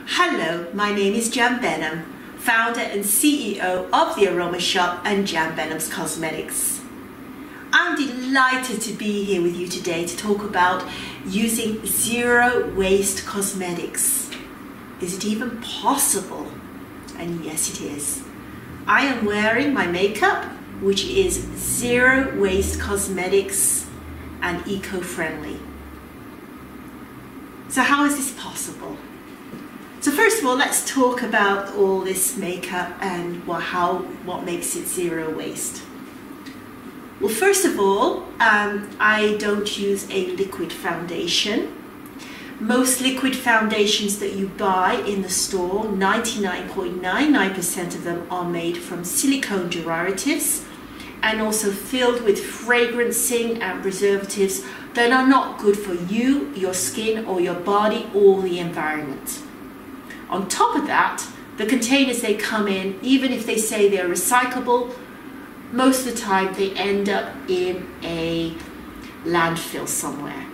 Hello, my name is Jan Benham, founder and CEO of the Aroma Shop and Jan Benham's Cosmetics. I'm delighted to be here with you today to talk about using zero waste cosmetics. Is it even possible? And yes, it is. I am wearing my makeup, which is zero waste cosmetics and eco-friendly. So how is this possible? So first of all, let's talk about all this makeup and what makes it zero waste. Well, first of all, I don't use a liquid foundation. Most liquid foundations that you buy in the store, 99.99% of them are made from silicone derivatives and also filled with fragrancing and preservatives that are not good for you, your skin, or your body, or the environment. On top of that, the containers they come in, even if they say they're recyclable, most of the time they end up in a landfill somewhere.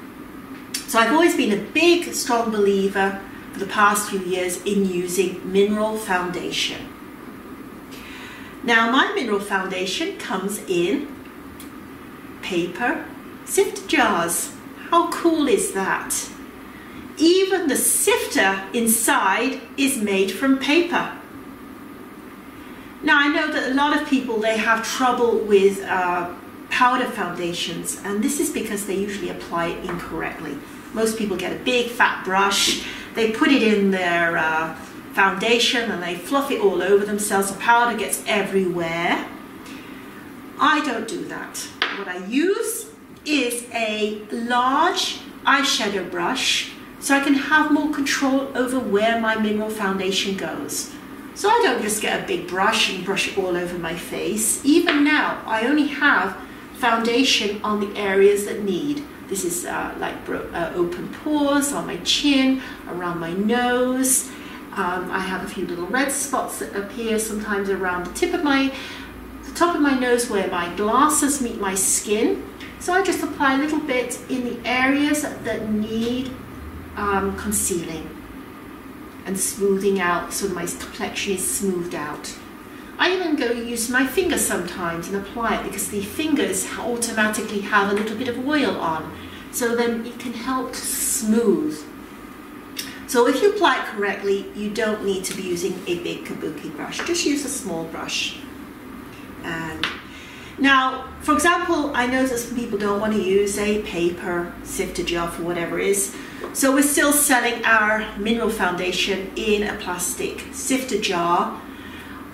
So I've always been a big, strong believer for the past few years in using mineral foundation. Now, my mineral foundation comes in paper sifter jars. How cool is that? Even the sifter inside is made from paper. Now, I know that a lot of people, they have trouble with powder foundations, and this is because they usually apply it incorrectly. Most people get a big fat brush, they put it in their foundation and they fluff it all over themselves. The powder gets everywhere. I don't do that. What I use is a large eyeshadow brush so I can have more control over where my mineral foundation goes. So I don't just get a big brush and brush it all over my face. Even now, I only have foundation on the areas that need. This is open pores on my chin, around my nose. I have a few little red spots that appear sometimes around the top of my nose where my glasses meet my skin. So I just apply a little bit in the areas that need concealing and smoothing out so my complexion is smoothed out. I even use my finger sometimes and apply it because the fingers automatically have a little bit of oil on, so then it can help to smooth. So if you apply it correctly, you don't need to be using a big kabuki brush. Just use a small brush. And now, for example, I know that some people don't want to use a paper sifter jar for whatever it is. So we're still selling our mineral foundation in a plastic sifter jar,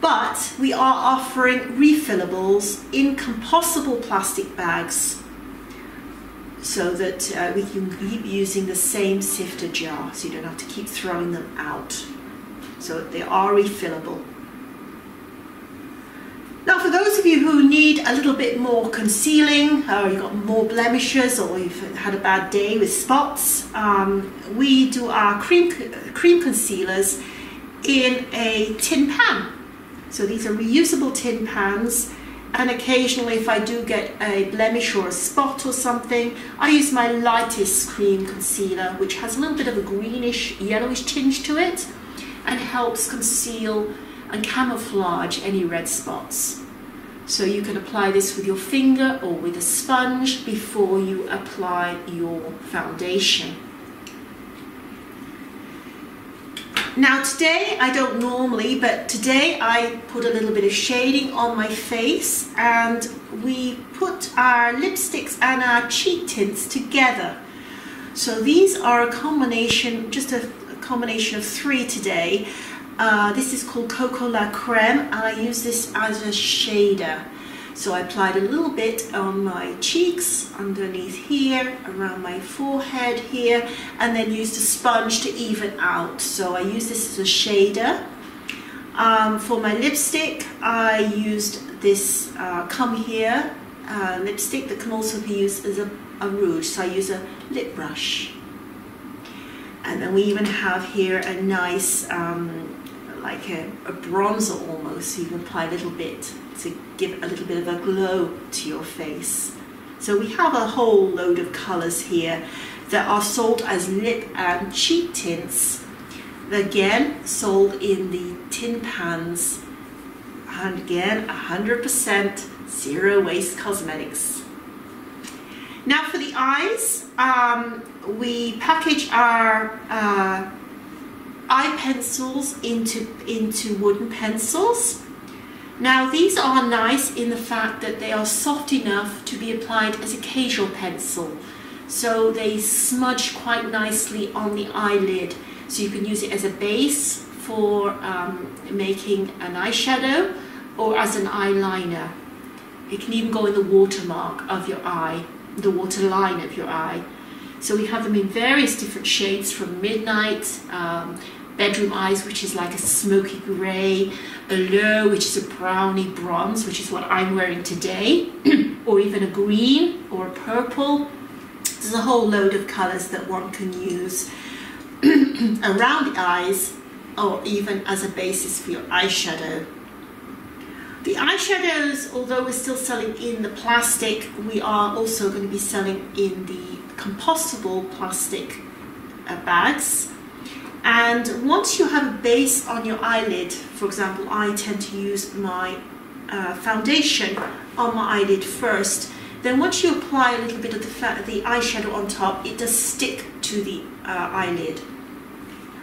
but we are offering refillables in compostable plastic bags so that we can keep using the same sifter jar, so you don't have to keep throwing them out. So they are refillable. Now, for those of you who need a little bit more concealing, or you've got more blemishes, or you've had a bad day with spots, we do our cream concealers in a tin pan. So these are reusable tin pans, and occasionally if I do get a blemish or a spot or something, I use my lightest cream concealer, which has a little bit of a greenish, yellowish tinge to it, and helps conceal and camouflage any red spots. So you can apply this with your finger or with a sponge before you apply your foundation. Now today, I don't normally, but today I put a little bit of shading on my face, and we put our lipsticks and our cheek tints together. So these are a combination, just a combination of 3 today. This is called Coco La Creme, and I use this as a shader. So I applied a little bit on my cheeks, underneath here, around my forehead here, and then used a sponge to even out. So I use this as a shader. For my lipstick, I used this Come Here lipstick that can also be used as a rouge. So I use a lip brush. And then we even have here a nice like a bronzer almost, so you can apply a little bit to give a little bit of a glow to your face. So we have a whole load of colours here that are sold as lip and cheek tints, Again, sold in the tin pans, and again 100% zero waste cosmetics. Now for the eyes, we package our eye pencils into wooden pencils. Now these are nice in the fact that they are soft enough to be applied as a casual pencil, so they smudge quite nicely on the eyelid, so you can use it as a base for making an eyeshadow or as an eyeliner. It can even go in the watermark of your eye, the waterline of your eye. So we have them in various different shades, from midnight, bedroom eyes, which is like a smoky grey, allure, which is a browny bronze, which is what I'm wearing today, or even a green or a purple. There's a whole load of colours that one can use around the eyes, or even as a basis for your eyeshadow. The eyeshadows, although we're still selling in the plastic, we are also going to be selling in the compostable plastic bags. And once you have a base on your eyelid, for example, I tend to use my foundation on my eyelid first, then once you apply a little bit of the eyeshadow on top, it does stick to the eyelid.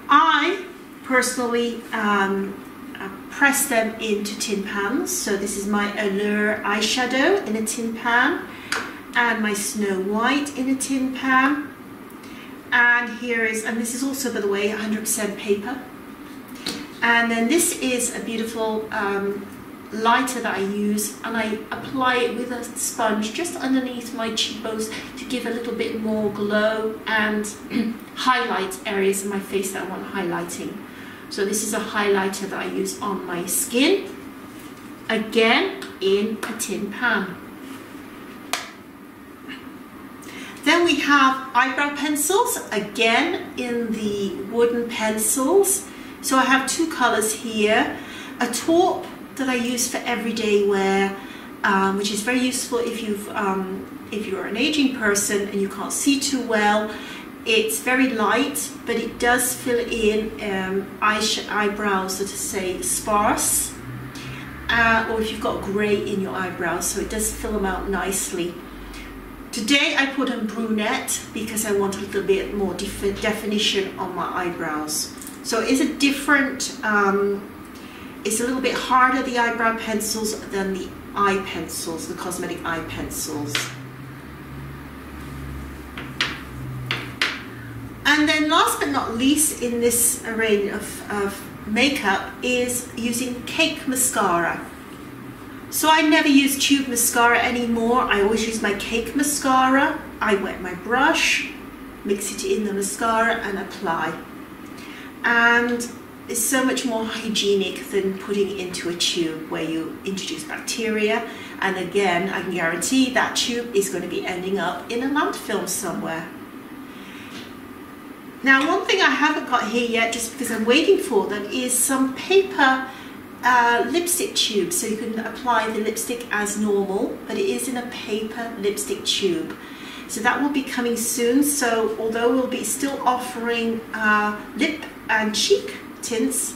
I personally press them into tin pans. So this is my Allure eyeshadow in a tin pan, and my Snow White in a tin pan. And here is, and this is also, by the way, 100% paper. And then this is a beautiful lighter that I use, and I apply it with a sponge just underneath my cheekbones to give a little bit more glow and highlight areas of my face that I want highlighting. So this is a highlighter that I use on my skin, again in a tin pan. Then we have eyebrow pencils, again in the wooden pencils. So I have two colors here, a taupe that I use for everyday wear, which is very useful if you're an aging person and you can't see too well. It's very light, but it does fill in eyebrows that are, say, sparse, or if you've got grey in your eyebrows, so it does fill them out nicely. Today I put on brunette because I want a little bit more definition on my eyebrows. So it's a different, it's a little bit harder, the eyebrow pencils, than the eye pencils, the cosmetic eye pencils. And then last but not least in this array of makeup is using cake mascara. So I never use tube mascara anymore. I always use my cake mascara. I wet my brush, mix it in the mascara and apply. And it's so much more hygienic than putting it into a tube where you introduce bacteria. And again, I can guarantee that tube is going to be ending up in a landfill somewhere. Now, one thing I haven't got here yet, just because I'm waiting for them, is some paper lipstick tubes. So you can apply the lipstick as normal, but it is in a paper lipstick tube. So that will be coming soon. So although we'll be still offering lip and cheek tints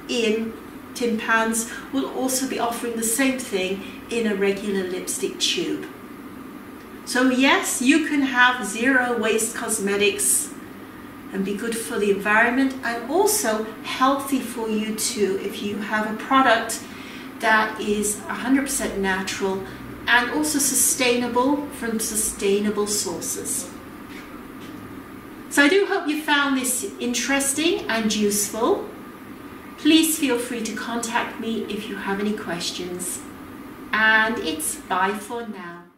in tin pans, we'll also be offering the same thing in a regular lipstick tube. So yes, you can have zero waste cosmetics and be good for the environment, and also healthy for you too if you have a product that is 100% natural and also sustainable from sustainable sources. So I do hope you found this interesting and useful. Please feel free to contact me if you have any questions. And it's bye for now.